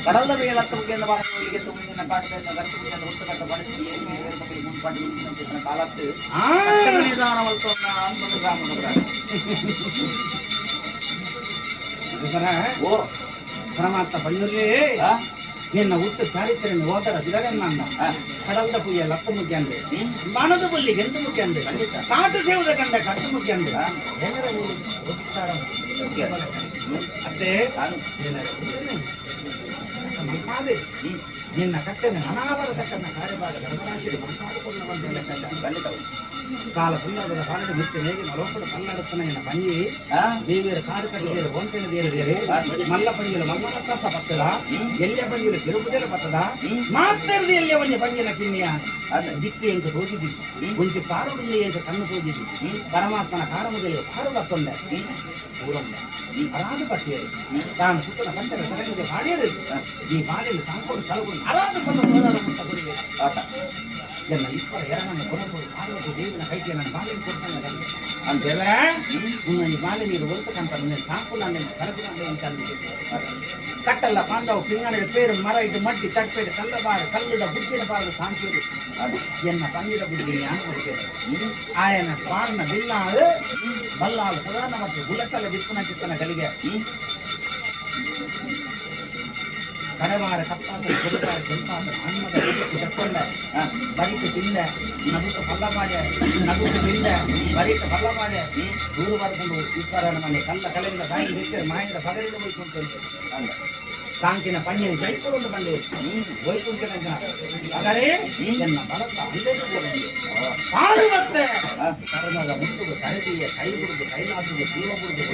கடல்ல போய் லட்சம் எந்த வாரங்களுக்கு துணின காட்டுல கருத்து அந்த ஒட்டு கட்ட படிச்சு முன்பாட்டு காலத்து நிதானம் ಓ ಪರಮಾತ್ಮ ಪಂಜುರ್ಲಿ ನಿನ್ನ ಹುಟ್ಟು ಚಾರಿತ್ರ್ಯ ಹೋದರ ದಿರಗನ್ನ ಕಡಲ್ದ ಪುಯ್ಯ ಲಕ್ಕ ಮುಖ್ಯ ಅಂದ್ರೆ ಬಾಣದ ಬುಲ್ಲಿಗೆ ಎಂತ ಮುಖ್ಯ ಅಂದ್ರೆ ಕಾಟು ಸೇವದ ಕಂಡ ಕಟ್ಟು ಮುಖ್ಯ ಅಂದ್ರೆ ಅದೇ ನಿನ್ನ ಕಟ್ಟೆನ ಅನಾವರತಕ್ಕನ್ನ ಕಾರ್ಯಭಾಗ ಕಾಲ ಸಂದರ್ಭದ ಕಾರಣ ಬಿಟ್ಟು ಹೇಗೆ ಮಲೋಪಡ ಕನ್ನಡತನ ಎನ್ನ ಪಂಜಿ ದೇವಿಯರ ಕಾಡು ಕಟ್ಟಿದೇರು ಗೊಂಟೆನ ದೇರಿದೇರು ಮಲ್ಲ ಪಂಜಿಲು ಮಲ್ಲಮತ್ತ ಪತ್ತದ ಎಲ್ಲಿಯ ಪಂಜಿಲು ತಿರುಪುಜಲ ಪತ್ತದ ಮಾತಾಡಿದ ಎಲ್ಲಿಯ ಒಂಜಿ ಪಂಜಿನ ಕಿನ್ನಿಯ ದಿಕ್ಕಿ ಎಂಟು ತೋಜಿದಿ ಒಂಚಿ ಪಾರುಡಿಲ್ಲ ಎಂಟು ಕಣ್ಣು ತೋಜಿದಿ ಪರಮಾತ್ಮನ ಕಾರಣದಲ್ಲಿ ಪಾರು ಬತ್ತೊಂದೆ ಊರೊಂದ ಅರಾದು ಪಟ್ಟಿಯರು ತಾನು ಸುತ್ತನ ಪಂಚರ ತಲೆಗೆ ಮಾಡಿಯರು ಈ ಬಾಡಿಯಲ್ಲಿ ತಾಂಕೊಂಡು ಕಲಕೊಂಡು ಅರಾದು ಬಂದು ಹೋರಾಡ ಮುಟ್ಟ ಕೊಡುಗೆ ಆತ ಎಲ್ಲ ಇಪ್ಪರ ಎರಡನ್ನು ಕೊಡಬಹುದು ಪಾರ್ವತಿ ದೇವಿನ ಕೈಗೆ ನನ್ನ ಬಾಗಿಲು ಕೊಡ್ತಾನೆ ಅಂತೇವೆ ಈ ಬಾಲಿ ನೀರು ಒಲ್ತಕ್ಕಂಥ ಸಾಕು ನಾನು ಕರಗುತ್ತದೆ ಅಂತ ಕಟ್ಟಲ್ಲ ಪಾಂಡವ ಪಿಂಗನ ಪೇರು ಮರ ಇದು ಮಡ್ಡಿ ತಟ್ಟಬೇಡಿ ಕಲ್ಲಬಾರ ಕಲ್ಲದ ಬುದ್ಧಿನ ಬಾರು ಸಾಂತಿರು ಎನ್ನ ಪಂದಿರ ಬುದ್ಧಿ ಜ್ಞಾನ ಕೊಡ್ತೇವೆ ಆಯನ ಪಾರ್ನ ಬಿಲ್ಲಾಳು ಬಲ್ಲಾಳು ಪ್ರಧಾನ ಮತ್ತು ಗುಲಕಲ ದಿಪ್ಪನ ಚಿತ್ತನ ಗಲಿಗೆ ಕಡವಾರ ಕಪ್ಪಾದ ಕೊಡುತ್ತಾರೆ ಕೆಂಪಾದ ಅನ್ನದ ತಕ್ಕೊಂಡ ಬರಿಕ ತಿಂದ ನಗುತ್ತ ಪಲ್ಲ ಮಾಡ್ಯ ನಗುತ್ತ ತಿಂದ ಬರಿಕ ಪಲ್ಲ ಮಾಡ್ಯ ದೂರ ಬರ್ಕೊಂಡು ಇಪ್ಪರನ ಮನೆ ಕಲ್ಲ ಕಲೆಯಿಂದ ಬಾಯಿ ಬಿಟ್ಟರೆ ಮಾಯದ ಪಗರಿದ ಹೋಯ್ಕೊಂತ ಕಾಂಚಿನ ಪಂಜನ ಜೈಕೊಂಡು ಬಂದೆ ಹೋಯ್ಕೊಂತಿನ ಆದರೆ ಎನ್ನ ಬಲತ ಅಲ್ಲೇ ಪಾರುವತ್ತೆ ಕರ್ಮದ ಮುಟ್ಟುದು ಕರಡಿಯ ಕೈ ಬಿಡುದು ಕೈಲಾಸುದು ಜೀವ ಬಿಡುದು